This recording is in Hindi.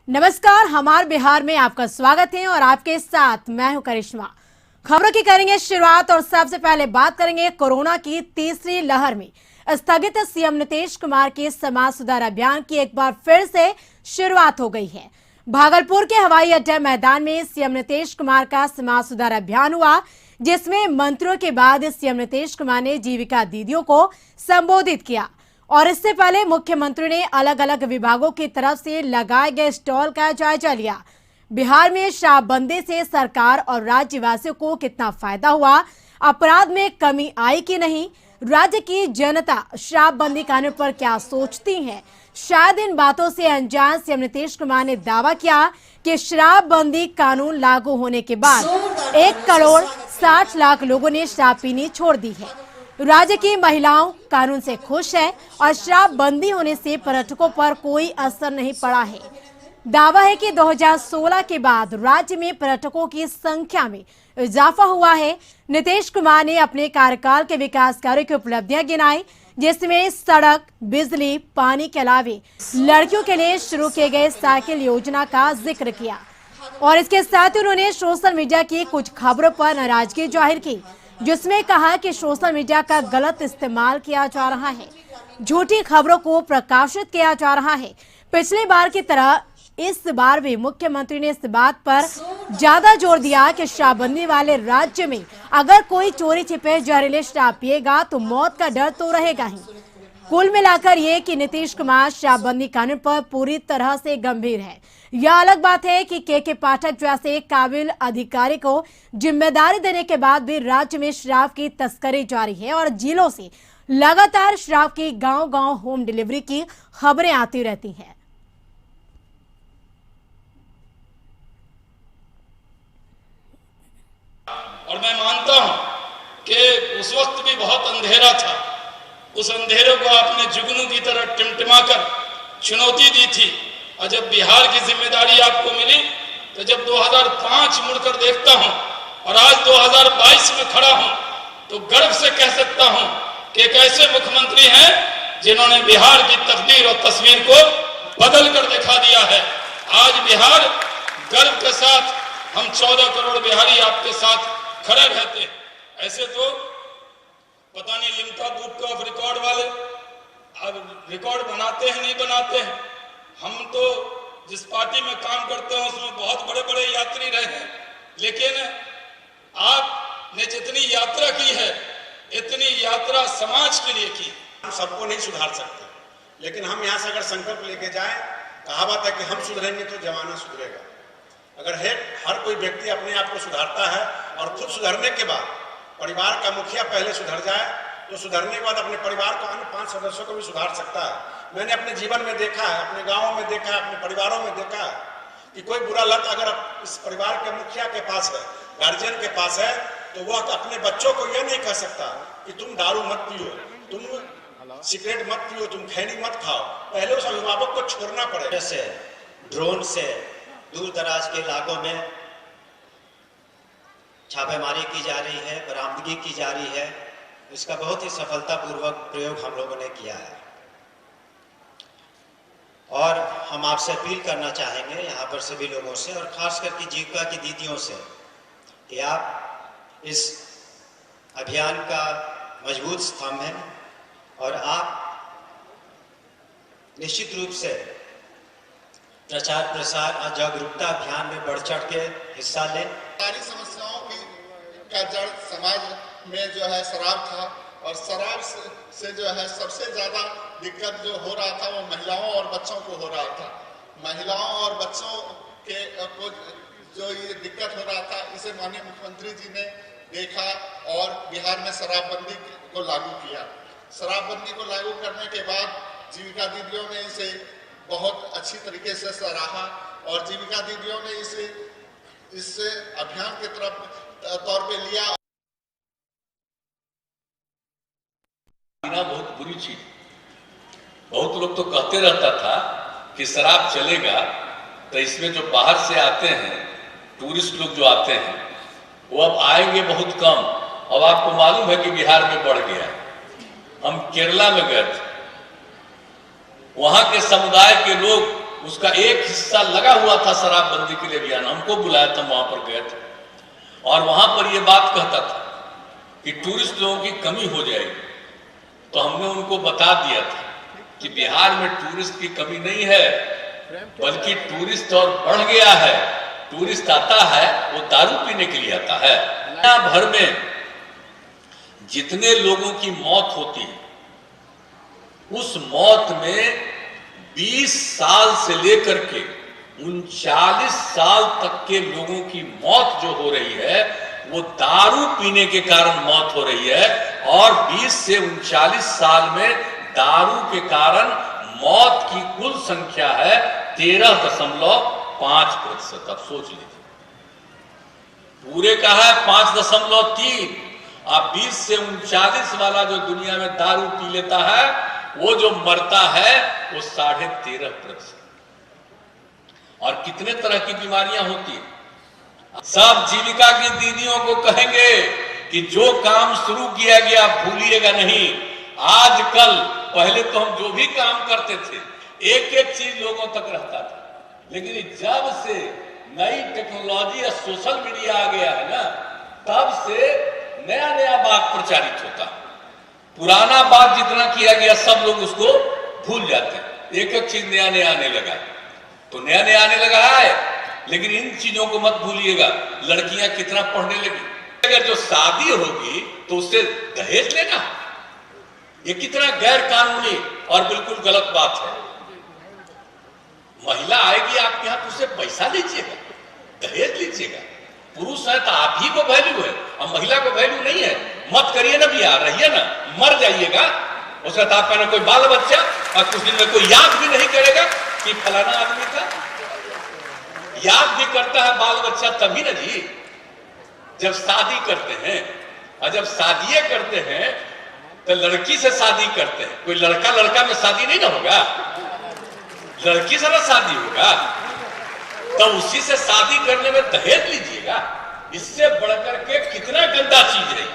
नमस्कार, हमार बिहार में आपका स्वागत है और आपके साथ मैं हूं करिश्मा। खबरों की करेंगे शुरुआत और सबसे पहले बात करेंगे कोरोना की तीसरी लहर में स्थगित सीएम नीतीश कुमार के समाज सुधार अभियान की एक बार फिर से शुरुआत हो गई है। भागलपुर के हवाई अड्डा मैदान में सीएम नीतीश कुमार का समाज सुधार अभियान हुआ, जिसमें मंत्रियों के बाद सीएम नीतीश कुमार ने जीविका दीदियों को संबोधित किया और इससे पहले मुख्यमंत्री ने अलग अलग विभागों की तरफ से लगाए गए स्टॉल का जायजा लिया। बिहार में शराबबंदी से सरकार और राज्यवासियों को कितना फायदा हुआ, अपराध में कमी आई कि नहीं, राज्य की जनता शराबबंदी कानून पर क्या सोचती है, शायद इन बातों से अनजान सीएम नीतीश कुमार ने दावा किया कि शराबबंदी कानून लागू होने के बाद 1,60,00,000 लोगों ने शराब पीनी छोड़ दी है। राज्य की महिलाओं कानून से खुश है और शराबबंदी होने से पर्यटकों पर कोई असर नहीं पड़ा है। दावा है कि 2016 के बाद राज्य में पर्यटकों की संख्या में इजाफा हुआ है। नीतीश कुमार ने अपने कार्यकाल के विकास कार्यों की उपलब्धियां गिनाई, जिसमें सड़क, बिजली, पानी के अलावे लड़कियों के लिए शुरू किए गए साइकिल योजना का जिक्र किया और इसके साथ ही उन्होंने सोशल मीडिया की कुछ खबरों पर नाराजगी जाहिर की, जिसमें कहा कि सोशल मीडिया का गलत इस्तेमाल किया जा रहा है, झूठी खबरों को प्रकाशित किया जा रहा है। पिछली बार की तरह इस बार भी मुख्यमंत्री ने इस बात पर ज्यादा जोर दिया कि शराबबंदी वाले राज्य में अगर कोई चोरी छिपे जहरीले शराब पिएगा तो मौत का डर तो रहेगा ही। कुल मिलाकर ये कि नीतीश कुमार शराबबंदी कानून पर पूरी तरह से गंभीर है। यह अलग बात है कि के पाठक जैसे काबिल अधिकारी को जिम्मेदारी देने के बाद भी राज्य में शराब की तस्करी जारी है और जिलों से लगातार शराब की गांव-गांव होम डिलीवरी की खबरें आती रहती हैं। और मैं मानता हूं कि उस वक्त भी बहुत अंधेरा था, उस अंधेरे को आपने जुगनू की तरह टिमटिमाकर चुनौती दी थी और जब बिहार की जिम्मेदारी आपको मिली तो जब 2005 मुड़कर देखता हूं और आज 2022 में खड़ा हूं तो गर्व से कह सकता हूं कि एक ऐसे मुख्यमंत्री हैं जिन्होंने बिहार की तकदीर और तस्वीर को बदल कर दिखा दिया है। आज बिहार गर्व के साथ हम 14 करोड़ बिहारी आपके साथ खड़े रहते हैं। ऐसे तो पता नहीं लिम्का बुक ऑफ रिकॉर्ड वाले अब रिकॉर्ड बनाते हैं नहीं बनाते हैं। हम तो जिस पार्टी में काम करते हैं उसमें बहुत बड़े बड़े यात्री रहे हैं, लेकिन आपने जितनी यात्रा की है इतनी यात्रा समाज के लिए की। हम सबको नहीं सुधार सकते, लेकिन हम यहाँ से अगर संकल्प लेके जाएं, कहावत है कि हम सुधरेंगे तो जमाना सुधरेगा। अगर हर कोई व्यक्ति अपने आप को सुधारता है और खुद सुधरने के बाद परिवार का मुखिया पहले सुधर जाए तो सुधरने के बाद अपने परिवार को अन्य 5 सदस्यों को भी सुधार सकता है। मैंने अपने जीवन में देखा है, अपने गांवों में देखा है, अपने परिवारों में देखा है कि कोई बुरा लत अगर इस परिवार के मुखिया के पास है, गार्जियन के पास है, तो वह अपने बच्चों को यह नहीं कह सकता कि तुम दारू मत पियो, तुम सिगरेट मत पियो, तुम खैनी मत खाओ। पहले उस अभिभावक को छोड़ना पड़ेगा। जैसे ड्रोन से दूर दराज के इलाकों में छापेमारी की जा रही है, बरामदगी की जा रही है, इसका बहुत ही सफलतापूर्वक प्रयोग हम लोगों ने किया है और हम आपसे अपील करना चाहेंगे यहाँ पर सभी लोगों से और खास करके जीविका की दीदियों से कि आप इस अभियान का मजबूत स्तंभ हैं और आप निश्चित रूप से प्रचार प्रसार और जागरूकता अभियान में बढ़ चढ़ के हिस्सा लें। सारी समस्याओं का जड़ समाज में जो है शराब था और शराब से जो है सबसे ज्यादा दिक्कत जो हो रहा था वो महिलाओं और बच्चों को हो रहा था। महिलाओं और बच्चों को जो ये दिक्कत हो रहा था, इसे माननीय मुख्यमंत्री जी ने देखा और बिहार में शराबबंदी को लागू किया। शराबबंदी को लागू करने के बाद जीविका दीदियों ने इसे बहुत अच्छी तरीके से सराहा और जीविका दीदियों ने इसे अभियान के तौर पे लिया। बहुत बुरी चीज, बहुत लोग तो कहते रहता था कि शराब चलेगा तो इसमें जो बाहर से आते हैं टूरिस्ट लोग जो आते हैं वो अब आएंगे बहुत कम। अब आपको मालूम है कि बिहार में बढ़ गया। हम केरला में गए थे, वहां के समुदाय के लोग उसका एक हिस्सा लगा हुआ था शराबबंदी के लिए अभियान, हमको बुलाया था, वहां पर गए थे और वहां पर यह बात कहता था कि टूरिस्ट लोगों की कमी हो जाएगी। तो हमने उनको बता दिया था कि बिहार में टूरिस्ट की कमी नहीं है, बल्कि टूरिस्ट और बढ़ गया है। टूरिस्ट आता है वो दारू पीने के लिए आता है। दुनिया भर में जितने लोगों की मौत होती है उस मौत में 20 साल से लेकर के 39 साल तक के लोगों की मौत जो हो रही है वो दारू पीने के कारण मौत हो रही है। और 20 से 39 साल में दारू के कारण मौत की कुल संख्या है 13.5%। अब सोच लीजिए, पूरे का है 5.3। अब 20 से 39 वाला जो दुनिया में दारू पी लेता है वो जो मरता है वो 13.5%। और कितने तरह की बीमारियां होती है। सब जीविका की दीदियों को कहेंगे कि जो काम शुरू किया गया भूलिएगा नहीं। आजकल, पहले तो हम जो भी काम करते थे एक एक चीज लोगों तक रहता था, लेकिन जब से नई टेक्नोलॉजी या सोशल मीडिया आ गया है ना, तब से नया नया बात प्रचारित होता। पुराना बात जितना किया गया सब लोग उसको भूल जाते हैं। एक एक चीज नया नया आने लगा, तो नया नया आने लगा है। लेकिन इन चीजों को मत भूलिएगा। लड़कियां कितना पढ़ने लगी, अगर जो शादी होगी तो उससे दहेज लेना, ये कितना गैर कानूनी और बिल्कुल गलत बात है। महिला आएगी आपके यहां तो उससे पैसा लीजिएगा, दहेज लीजिएगा। पुरुष है तो आप ही को वैल्यू है और महिला को वैल्यू नहीं है। मत करिए ना बिया, रहिए ना, मर जाइएगा। उसका तो आपका ना कोई बाल बच्चा और कुछ दिन में कोई याद भी नहीं करेगा कि फलाना आदमी था। याद भी करता है बाल बच्चा तभी ना जी, जब शादी करते हैं। और जब शादी करते हैं तो लड़की से शादी करते हैं। कोई लड़का लड़का में शादी नहीं ना होगा, लड़की से ना शादी होगा। तो उसी से शादी करने में दहेज लीजिएगा। इससे बढ़कर के कितना गंदा चीज है।